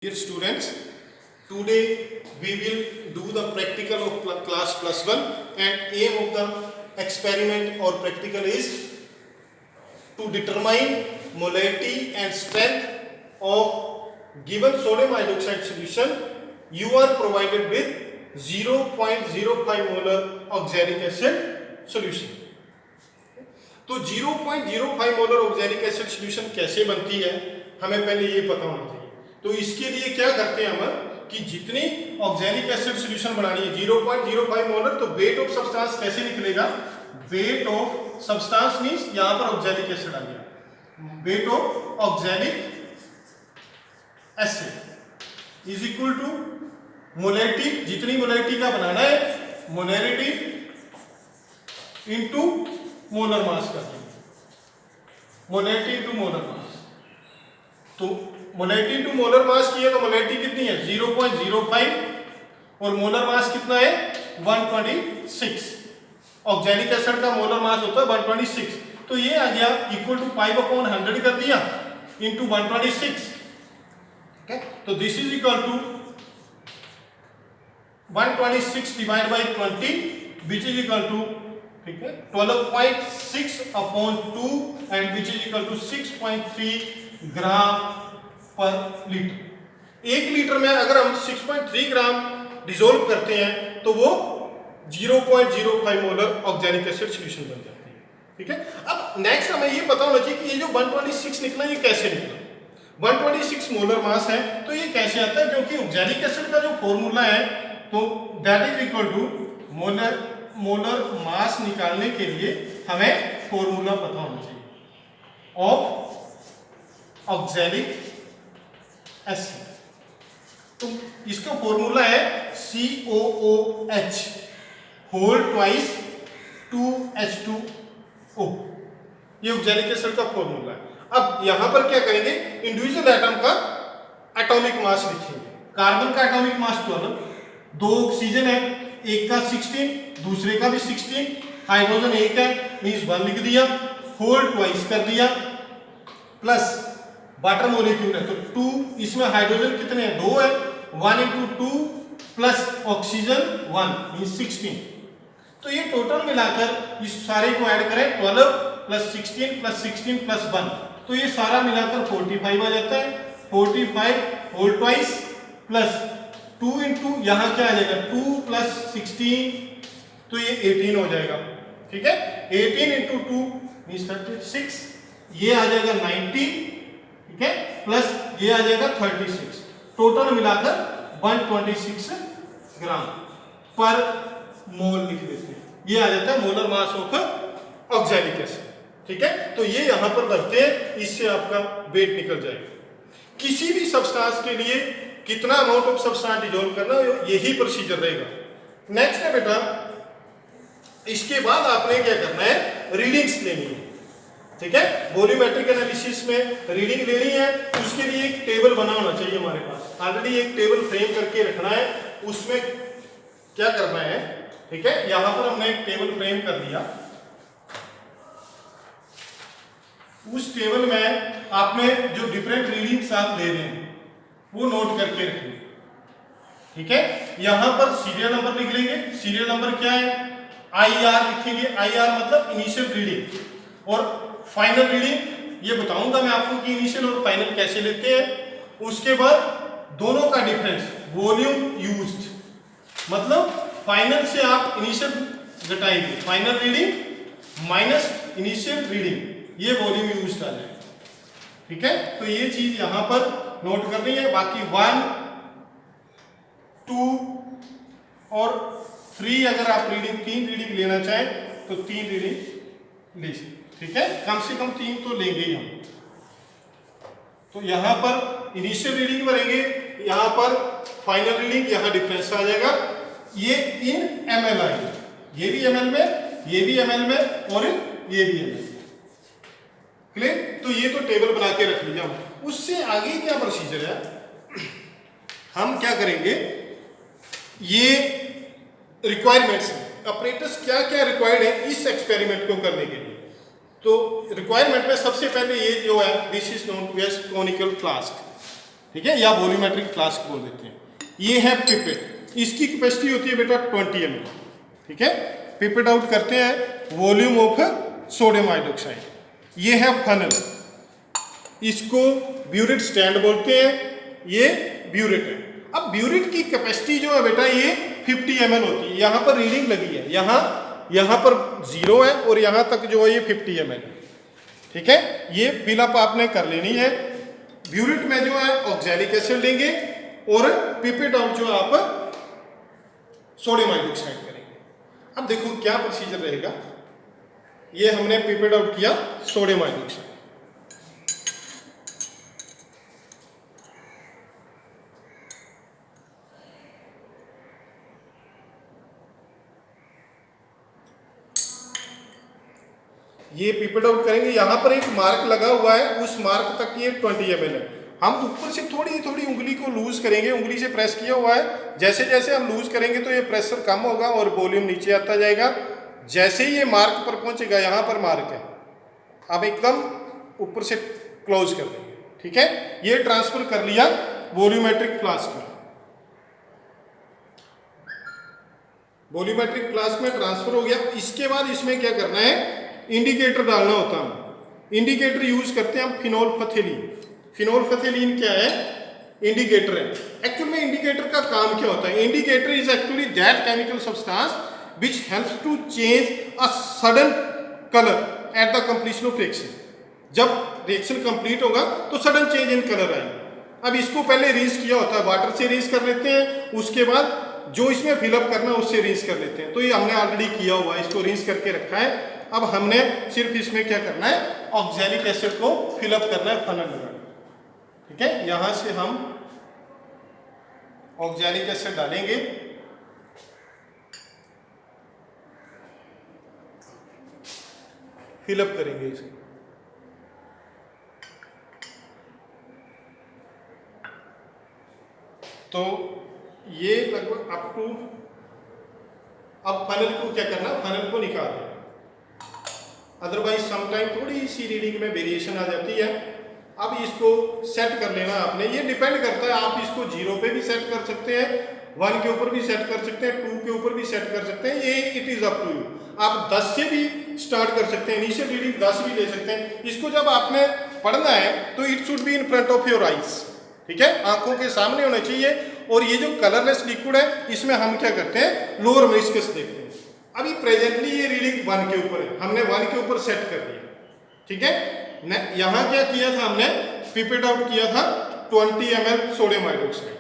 Dear students, today we will do the practical of class plus 1 and aim of the experiment or practical is to determine molality and strength of given sodium hydroxide solution. You are provided with 0.05 molar oxalic acid solution. तो 0.05 molar oxalic acid solution कैसे बनती है हमें पहले ये पता होना चाहिए। तो इसके लिए क्या करते हैं हम कि जितनी ऑक्सैलिक एसिड सॉल्यूशन बनानी है 0.05 मोलर, तो वेट ऑफ सब्सटेंस कैसे निकलेगा? वेट ऑफ सब्सटेंस मींस यहां पर ऑक्सैलिक एसिड आ गया, weight of oxalic acid is equal to molarity, जितनी मोलैरिटी का बनाना है मोलैरिटी इनटू मोलर मास कर देंगे, मोलैरिटी इनटू मोलर मास। तो मोलैरिटी इनटू मोलर मास की है तो मोलैरिटी कितनी है 0.05 और मोलर मास कितना है 126। ऑक्सैलिक एसिड का मोलर मास होता है 126, तो ये आ गया इक्वल टू 5/100 कर दिया इनटू 126। ओके, तो this is equal to 126 divide by 20 which is equal to, ठीक है, 12.6/2 and which is equal to 6.3 gram per litre. 1 litre में अगर हम 6.3 ग्राम डिसोल्व करते हैं तो वो 0.05 मोलर ऑक्सैलिक एसिड सॉल्यूशन बन जाती है। ठीक है, अब नेक्स्ट हमें ये पता होना चाहिए कि ये जो 126 निकला ये कैसे निकला। 126 मोलर मास है तो ये कैसे आता है, क्योंकि ऑक्सैलिक एसिड का जो फॉर्मूला है तो that is equal to molar mass निकालने के लिए हमें फॉर्मूला पता होना चाहिए ऑफ ऑक्सैलिक एसिड। तो इसका फॉर्मूला है COOH होल ट्वाइस 2H2O, ये ऑक्सैलिक एसिड का फॉर्मूला है। अब यहां पर क्या करेंगे, इंडिविजुअल एटम का एटॉमिक मास लिखेंगे। कार्बन का एटॉमिक मास 12, 2 ऑक्सीजन है, एक का 16 दूसरे का भी 16, हाइड्रोजन एक है मींस 1 लिख दिया, होल ट्वाइस कर दिया, प्लस वाटर मॉलिक्यूल है तो 2, इसमें हाइड्रोजन कितने हैं 2 है, 1 into 2 प्लस ऑक्सीजन 1 मींस 16। तो ये टोटल मिलाकर इस सारे को ऐड करें 12 प्लस 16 प्लस 16 प्लस 1, तो ये सारा मिलाकर 45 आ जाता है। 45 होल ट्वाइस प्लस 2 into यहाँ क्या आ जाएगा 2 प्लस 16, तो ये 18 हो जाएगा। ठीक है, 18 into 2 मींस 36, ये आ जाएगा 90, ठीक है, प्लस ये आ जाएगा 36, टोटल मिलाकर 126 ग्राम पर मोल लिख देते हैं। ये आ जाता है molar mass of oxalic acid. ठीक है, तो ये यहां पर रखते हैं, इससे आपका वेट निकल जाएगा। किसी भी सब्सटेंस के लिए कितना अमाउंट ऑफ सब्सटेंस डिसॉल्व करना यही प्रोसीजर रहेगा। नेक्स्ट है बेटा, इसके बाद आपने क्या करना है, रीडिंग्स लेनी है। ठीक है, वॉल्यूमेट्रिक एनालिसिस में रीडिंग लेनी है, उसके लिए एक टेबल बना होना चाहिए हमारे पास। ऑलरेडी एक टेबल फ्रेम करके रखना है, उसमें क्या करना है, ठीक है, यहां पर हमने एक टेबल फ्रेम कर दिया। उस टेबल में आपने जो डिफरेंट रीडिंग्स आप ले रहे हैं वो नोट करके रखिए। ठीक है, यहां पर सीरियल नंबर लिख लेंगे। सीरियल नंबर क्या है, IR लिखेंगे। IR मतलब इनिशियल रीडिंग, और फाइनल रीडिंग ये बताऊंगा मैं आपको कि इनिशियल और फाइनल कैसे लेते हैं। उसके बाद दोनों का डिफरेंस, वॉल्यूम यूज्ड, मतलब फाइनल से आप इनिशियल घटाएंगे, final reading minus initial reading, ये वॉल्यूम यूज्ड आ जाएगा। ठीक है, तो ये चीज यहां पर नोट करनी है। बाकी 1, 2 और 3 अगर आप रीडिंग 3 रीडिंग लेना चाहें तो 3 रीडिंग ले सकते। ठीक है, कम से कम 3 तो लेंगे ही हम। तो यहां पर इनिशियल रीडिंग भरेंगे, यहां पर फाइनल रीडिंग, यहां डिफरेंस आ जाएगा। ये इन ml आएगा, ये भी ml में, ये भी ml में और ये भी ml में। क्लियर? तो ये तो टेबल बना के रख लीजिए। उससे आगे क्या प्रोसीजर है, हम क्या करेंगे, ये रिक्वायरमेंट्स ऑपरेटर्स क्या क्या रिक्वायर्ड है इस एक्सपेरिमेंट को करने के लिए। तो रिक्वायरमेंट में सबसे पहले ये जो है, this is known to as conical flask. ठीक है, या वॉल्यूमेट्रिक फ्लास्क बोल देते हैं। ये है पिपेट, इसकी कैपेसिटी होती है बेटा 20 ml। ठीक है, पिपेट आउट करते हैं वॉल्यूम ऑफ सोडियम हाइड्रोक्साइड। ये है फनल, इसको ब्यूरेट स्टैंड बोलते हैं, ये ब्यूरेट है। अब ब्यूरेट की कैपेसिटी जो है बेटा ये 50 ml होती है। यहाँ पर रीडिंग लगी है, यहाँ पर 0 है और यहाँ तक जो है ये 50 ml है। ठीक है, ये फिलअप आपने कर लेनी है। ब्यूरेट में जो है ऑक्सैलिक एसिड लेंगे और पिपेट आउट जो आप सोडियम हाइड्रोक्साइड करेंगे। अब देखो क्या प्रोसीजर रहेगा। ये हमने पिपेट आउट किया सोडियम हाइड्रोक्साइड, ये पिपेट आउट करेंगे। यहाँ पर एक मार्क लगा हुआ है, उस मार्क तक ये 20 ml है। हम ऊपर से थोड़ी थोड़ी उंगली को लूज करेंगे, उंगली से प्रेस किया हुआ है। जैसे जैसे हम लूज करेंगे तो ये प्रेशर कम होगा और वॉल्यूम नीचे आता जाएगा। जैसे ही ये मार्क पर पहुंचेगा, यहाँ पर मार्क है, अब एकदम ऊपर से क्लोज कर देंगे। ठीक है, ये ट्रांसफर कर लिया वॉल्यूमेट्रिक फ्लास्क में। वॉल्यूमेट्रिक फ्लास्क में ट्रांसफर हो गया। इसके बाद इसमें क्या करना है, इंडिकेटर डालना होता है। इंडिकेटर यूज करते हैं हम फिनोल्फथेलीन। फिनोल्फथेलीन क्या है, इंडिकेटर है। एक्चुअल में इंडिकेटर का काम क्या होता है, indicator is actually that chemical substance which helps to change a sudden colour at the completion of reaction. जब रिएक्शन कंप्लीट होगा तो सडन चेंज इन कलर आएगा। अब इसको पहले रीज किया होता है, वाटर से रीज कर लेते हैं, उसके बाद जो इसमें फिलअप करना है उससे रीज कर लेते हैं। तो ये हमने ऑलरेडी किया हुआ है, इसको रीज करके रखा है। अब हमने सिर्फ इसमें क्या करना है, ऑक्सैलिक एसिड को फिलअप करना है फनल में। ठीक है, यहां से हम ऑक्सैलिक एसिड डालेंगे, फिलअप करेंगे इसे। तो ये लगभग अप टू, अब फनल को क्या करना, फनल को निकाल दें, अदरवाइज समटाइम थोड़ी सी रीडिंग में वेरिएशन आ जाती है। अब इसको सेट कर लेना आपने। ये डिपेंड करता है, आप इसको 0 पे भी सेट कर सकते हैं, 1 के ऊपर भी सेट कर सकते हैं, 2 के ऊपर भी सेट कर सकते हैं। ये it is up to you. आप 10 से भी स्टार्ट कर सकते हैं, इनिशियल रीडिंग 10 भी ले सकते हैं। इसको जब आपने पढ़ना है तो it should be in front of your eyes. ठीक है, आंखों के सामने होना चाहिए। और ये जो कलरलेस लिक्विड है, इसमें हम क्या करते हैं, लोअर मेनिस्कस देखते हैं। अभी प्रेजेंटली ये रीडिंग 1 के ऊपर है, हमने 1 के ऊपर सेट कर दिया। ठीक है, यहां क्या किया था, हमने पिपेट आउट किया था 20 ml सोडियम हाइड्रोक्साइड।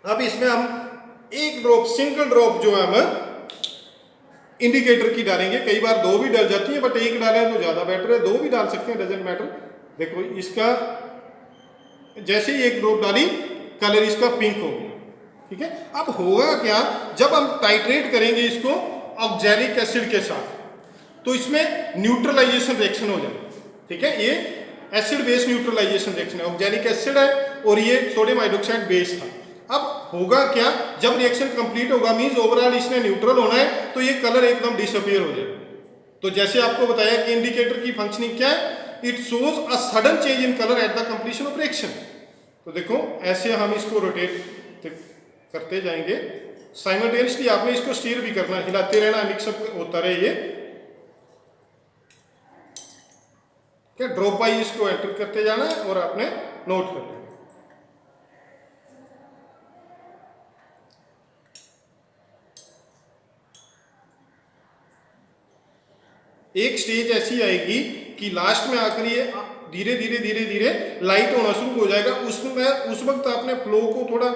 अब इसमें हम एक ड्रॉप, सिंगल ड्रॉप जो है हम इंडिकेटर की डालेंगे। कई बार 2 भी डल जाती है, बट 1 डालें तो ज्यादा बेटर है, 2 भी डाल सकते हैं, डजेंट मैटर। देखो इसका जैसे ही 1 ड्रॉप डाली, कलर इसका पिंक हो गया। ठीक है, अब होगा क्या, जब हम टाइट्रेट करेंगे इसको ऑक्सैलिक एसिड के साथ, तो इसमें न्यूट्रलाइजेशन रिएक्शन हो जाए। ठीक है, ये एसिड बेस न्यूट्रलाइजेशन रिएक्शन है, ऑक्सैलिक एसिड है और ये सोडियम हाइड्रोक्साइड बेस था। अब होगा क्या, जब रिएक्शन कंप्लीट होगा, मींस ओवरऑल इसने न्यूट्रल होना है, तो ये कलर एकदम डिसअपीयर हो जाए। तो जैसे आपको बताया कि इंडिकेटर की फंक्शनिंग क्या है, it shows a sudden change in colour at the completion of reaction. तो देखो ऐसे हम इसको रोटेट करते जाएंगे। साइमल्टेनियसली आपने इसको स्टीयर भी करना, हिलाते रहना, मिक्सअप होता रहे। ये क्या, ड्रॉप बाई इसको एंटर करते जाना है और आपने नोट कर लेना। एक स्टेज ऐसी आएगी कि लास्ट में आकर ये धीरे धीरे धीरे धीरे लाइट होना शुरू हो जाएगा। उसमें उस वक्त आपने फ्लो को थोड़ा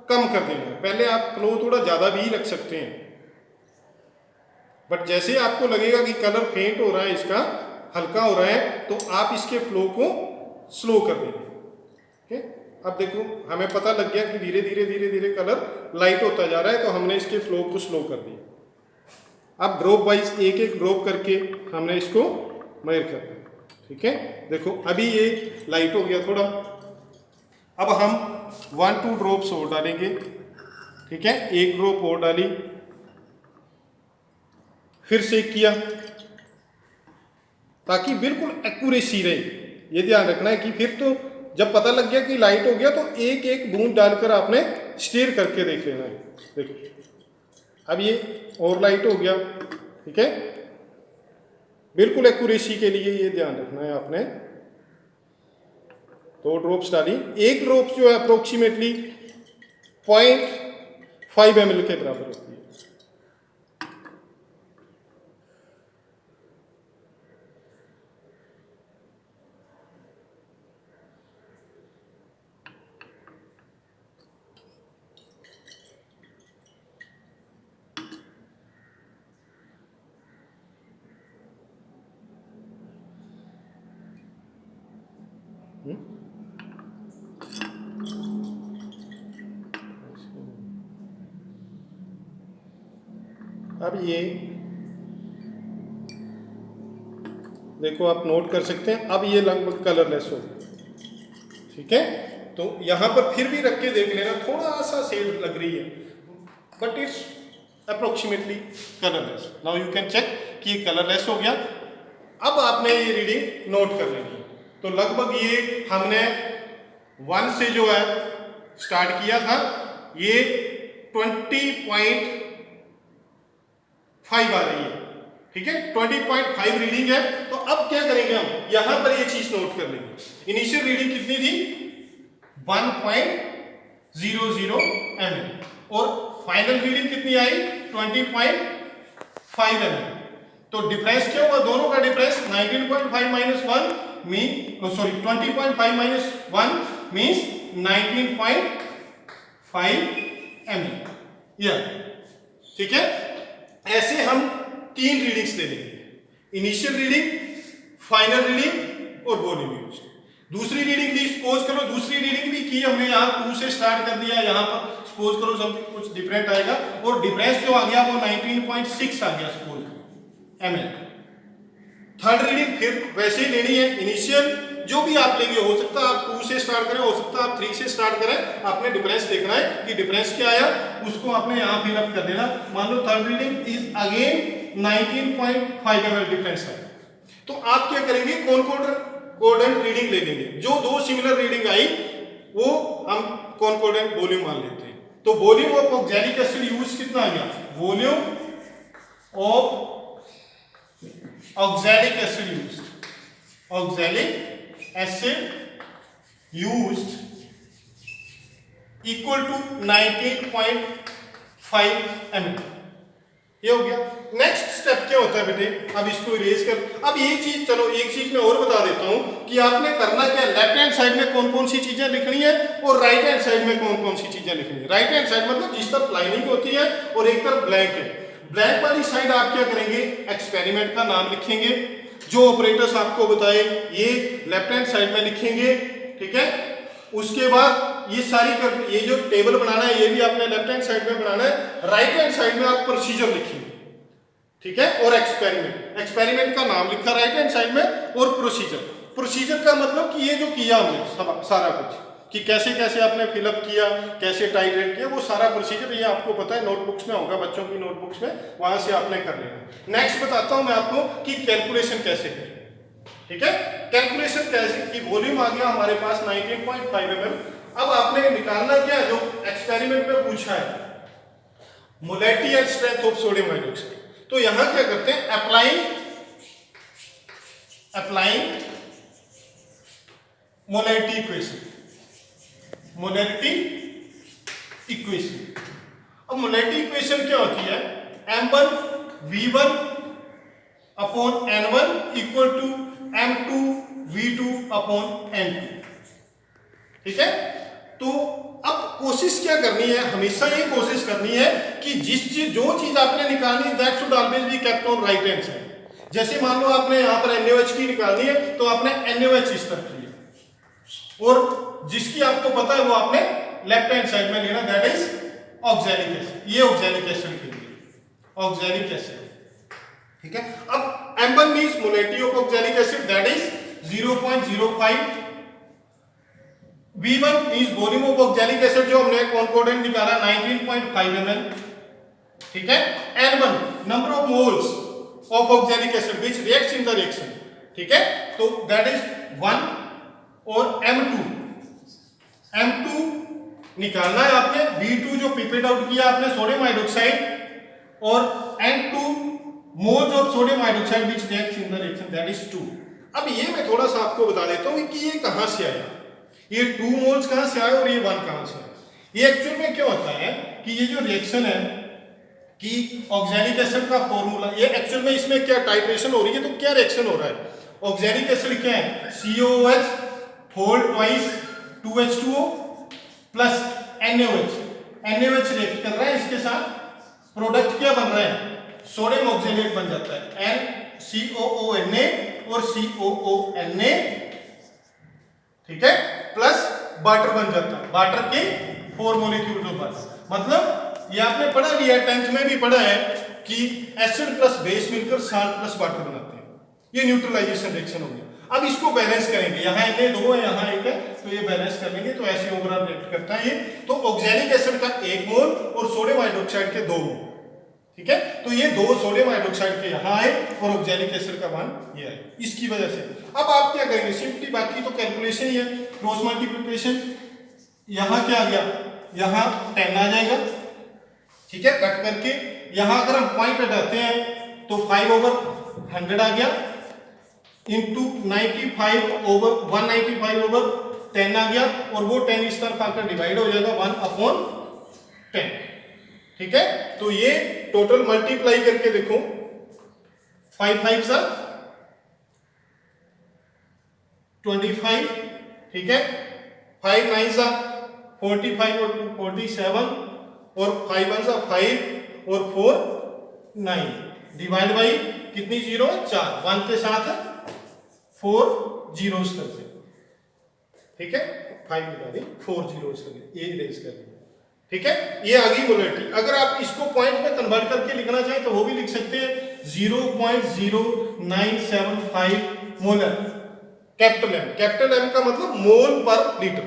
कम कर देना है। पहले आप फ्लो थोड़ा ज़्यादा भी रख सकते हैं, बट जैसे आपको लगेगा कि कलर फेंट हो रहा है, इसका हल्का हो रहा है, तो आप इसके फ्लो को स्लो कर देंगे। ठीक है, अब देखो हमें पता लग गया कि धीरे धीरे धीरे धीरे कलर लाइट होता जा रहा है, तो हमने इसके फ्लो को स्लो कर दिया। अब ड्रॉप वाइज एक एक ड्रॉप करके हमने इसको मेजर कर दिया। ठीक है, देखो अभी ये लाइट हो गया थोड़ा। अब हम 1-2 ड्रॉप्स और डालेंगे। ठीक है, 1 ड्रॉप और डाली, फिर से किया, ताकि बिल्कुल एक्यूरेसी रहे। ये ध्यान रखना है कि फिर तो जब पता लग गया कि लाइट हो गया तो एक एक बूंद डालकर आपने स्टीयर करके देख लेना है। देखिए अब ये और लाइट हो गया, ठीक है। बिल्कुल एक्यूरेसी के लिए ये ध्यान रखना है आपने। 2 ड्रॉप्स डाली, एक ड्रॉप जो है अप्रोक्सीमेटली 0.5 ml के बराबर होती है। अब ये देखो आप नोट कर सकते हैं, अब ये लगभग कलरलेस हो गया, ठीक है। तो यहाँ पर फिर भी रख के देख लेना, थोड़ा सा शेड लग रही है but it's approximately colourless. Now you can check कि ये कलरलेस हो गया। अब आपने ये रीडिंग नोट कर लेनी है। तो लगभग ये हमने 1 से जो है स्टार्ट किया था, ये 20.5 आ रही है, ठीक है। 20.5 रीडिंग है। तो अब क्या करेंगे हम, यहां पर ये चीज नोट कर लेंगे। इनिशियल रीडिंग कितनी थी 1.00 ml और फाइनल रीडिंग कितनी आई 20.5 ml। तो डिफरेंस क्या हुआ, दोनों का difference 19.5 minus 1 mean sorry 20.5 minus 1 means 19.5 ml, या ठीक है। ऐसे हम 3 रीडिंग्स ले लेंगे, इनिशियल रीडिंग, फाइनल रीडिंग और वॉल्यूम यूज। दूसरी रीडिंग ली, सपोज करो दूसरी रीडिंग भी की हमने, यहाँ 2 से स्टार्ट कर दिया, यहाँ पर सपोज करो समथिंग कुछ डिफरेंट आएगा और डिफरेंस जो आ गया वो 19.6 आ गया सपोज ml। थर्ड रीडिंग फिर वैसे ही लेनी है, इनिशियल जो भी आप लेंगे, हो सकता है आप 2 से स्टार्ट करें, हो सकता है आप 3 से स्टार्ट करें, आपने डिफरेंस देखना है कि डिफरेंस क्या आया, उसको आपने यहाँ फिल अप कर देना। मान लो third reading is again 19.5 ml difference है, तो आप क्या करेंगे, कॉन्कोर्डेंट रीडिंग ले लेंगे। जो 2 सिमिलर रीडिंग आई वो हम कॉन्कोर्डेंट वॉल्यूम मान लेते हैं। तो volume of oxalic acid use कितना आ गया, volume of oxalic acid used, oxalic acid used equal to 19.5 ml। ये हो गया। नेक्स्ट स्टेप क्या होता है बेटे, अब इसको इरेज कर। अब ये चीज, चलो एक चीज मैं और बता देता हूं कि आपने करना क्या, लेफ्ट हैंड साइड में कौन कौन सी चीजें लिखनी है और राइट हैंड साइड में कौन कौन सी चीजें लिखनी है। राइट हैंड साइड मतलब जिस तरफ लाइनिंग होती है और एक तरफ ब्लैंक है। ब्लैंक वाली साइड आप क्या करेंगे, एक्सपेरिमेंट का नाम लिखेंगे, जो ऑपरेटर्स आपको बताए ये लेफ्ट हैंड साइड में लिखेंगे, ठीक है। उसके बाद ये सारी ये जो टेबल बनाना है ये भी आपने लेफ्ट हैंड साइड में बनाना है। राइट हैंड साइड में आप प्रोसीजर लिखेंगे, ठीक है, और एक्सपेरिमेंट का नाम लिखा राइट हैंड साइड में और प्रोसीजर का मतलब कि ये जो किया हमने सारा कुछ, कि कैसे कैसे आपने फिलअप किया, कैसे टाइट्रेट किया, वो सारा प्रोसीजर ये आपको पता है, नोटबुक्स में होगा, बच्चों की नोटबुक्स में, वहां से आपने कर लेना। नेक्स्ट बताता हूं मैं आपको कि कैलकुलेशन कैसे करें, ठीक है। कैलकुलेशन कैसे कि वॉल्यूम आ गया हमारे पास 19.5 ml। अब आपने निकालना क्या, जो एक्सपेरिमेंट में पूछा है, molarity and strength of sodium hydroxide. तो यहां क्या करते हैं, applying molarity equation, molarity equation. अब मोलैरिटी इक्वेशन क्या होती है, m1 v1 upon n1 equal to m2 v2 upon n2, ठीक है। तो अब कोशिश क्या करनी है, हमेशा ये कोशिश करनी है कि जो चीज आपने निकालनी है that should always be kept on right hand side. जैसे मान लो आपने यहां पर NaOH की निकालनी है तो आपने NaOH इस तरफ लिया और जिसकी आपको पता है वो आपने लेफ्ट हैंड साइड में लेना, दैट इज ऑक्सैलिक एसिड। ये ऑक्सैलिक एसिड के लिए ऑक्सैलिक एसिड, ठीक है। अब M1 means molarity of oxalic acid that is 0.05, V1 means volume of oxalic acid जो हमने कॉन्कोर्डेंट निकाला 19.5 ml, ठीक है। N1 number of moles of oxalic acid which reacts in the reaction, ठीक है, तो दैट इज 1 और M2 M2 निकालना है आपने, B2 जो पिपेट आउट किया आपने सोडियम हाइड्रोक्साइड, और N2 moles of sodium hydroxide which reacts in the reaction that is 2। अब ये मैं थोड़ा सा आपको बता देता हूँ कि ये कहाँ से आया, ये 2 मोल्स कहाँ से आए और ये 1 कहाँ से आया। ये एक्चुअल में क्या होता है कि ये जो रिएक्शन है कि ऑक्सैलिक एसिड का फॉर्मूला, ये एक्चुअल में इसमें क्या टाइट्रेशन हो रही है, तो क्या रिएक्शन हो रहा है, ऑक्सैलिक एसिड क्या है COOH whole twice 2H2O plus NaOH react कर रहा है इसके साथ, प्रोडक्ट क्या बन रहा है सोडियम ऑक्सैलेट बन जाता है NCOONA और COONA, ठीक है, प्लस वाटर बन जाता है, वाटर के 4 मोलिक्यूल जो बस, मतलब ये आपने पढ़ा लिया 10th में भी पढ़ा है कि एसिड प्लस बेस मिलकर साल्ट प्लस वाटर बनाते हैं, ये न्यूट्रलाइजेशन रिएक्शन हो गया। अब इसको बैलेंस करेंगे, यहाँ Na2 है यहाँ 1 है, तो ये बैलेंस कर लेंगे, तो ऐसे ओवरऑल रिएक्ट करता है ये। तो ऑक्सैलिक एसिड का 1 मोल और सोडियम हाइड्रोक्साइड के 2 मोल, ठीक है, तो ये 2 सोडियम हाइड्रोक्साइड के यहाँ आए और ऑक्सैलिक एसिड का 1 ये आए, इसकी वजह से। अब आप क्या करेंगे, सिंपली बाकी तो कैलकुलेशन ही है, क्रॉस मल्टीप्लिकेशन, यहाँ क्या आ गया, यहाँ 10 आ जाएगा, ठीक है, कट करके यहाँ अगर हम पॉइंट हटाते हैं तो 5/100 आ गया, इंटू 195/10 आ गया, और वो 10 इस तरफ आकर डिवाइड हो जाएगा 1/10, ठीक है। तो ये टोटल मल्टीप्लाई करके देखो, 5 5 सा 25, ठीक है, 5 9 सा 45 और 2 47, और 5 1 सा 5 और 4 9, डिवाइड बाई कितनी जीरो, 4, 1 के साथ 4 जीरोस तक से, ठीक है, 5 मिला दी 4 जीरोस तक, ये इरेज कर दिया, ठीक है, ये आ गई मोलरिटी। अगर आप इसको पॉइंट में कन्वर्ट करके लिखना चाहें तो वो भी लिख सकते हैं, 0.0975 मोलर, कैपिटल M का मतलब मोल पर लीटर,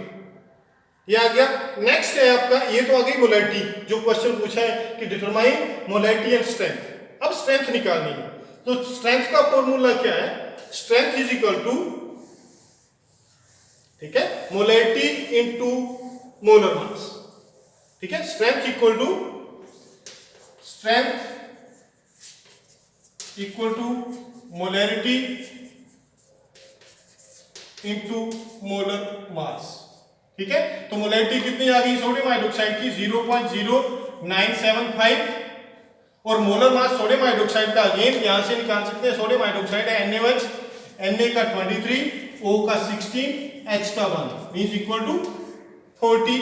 ये आ गया। नेक्स्ट है आपका, ये तो आ गई मोलरिटी, जो क्वेश्चन पूछा है कि डिटरमाइन मोलरिटी एंड स्ट्रेंथ। अब स्ट्रेंथ निकालनी है, तो स्ट्रेंथ का फॉर्मूला क्या है, स्ट्रेंथ इज इक्वल टू, ठीक है, मोलरिटी इनटू मोलर मास, ठीक है, strength equal to molarity into molar mass, ठीक है। तो मोलरिटी कितनी आ गई सोडियम हाइड्रोक्साइड की, 0.0975, और मोलर मास सोडियम हाइड्रोक्साइड का अगेन यहां से निकाल सकते हैं, सोडियम हाइड्रोक्साइड है NaOH, Na का 23, O का 16, H का 1, मींस इक्वल टू 40,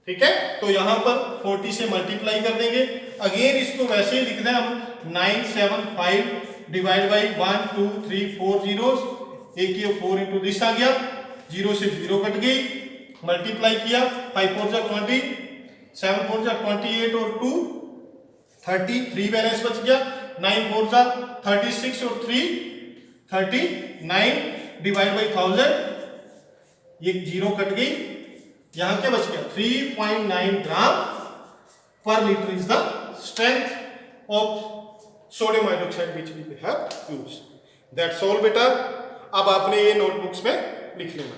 ठीक है। तो यहां पर 40 से मल्टीप्लाई कर देंगे, अगेन इसको वैसे ही लिखना है हम, 975 डिवाइड बाई 1 2 3 4 जीरोस, एक ये 4 इंटू दिस आ गया, 0 से 0 कट गई, मल्टीप्लाई किया, 5 4 जा 20, 7 4 जा 28 और 2 30, 3 बैलेंस बच गया, 9 4 जा 36 और 3 39 डिवाइड बाई 1000, ये 0 कट गई, यहां क्या बच गया, 3.9 gram per litre is the strength of sodium hydroxide which we have used. That's all बेटा। अब आपने ये नोटबुक्स में लिख लेना।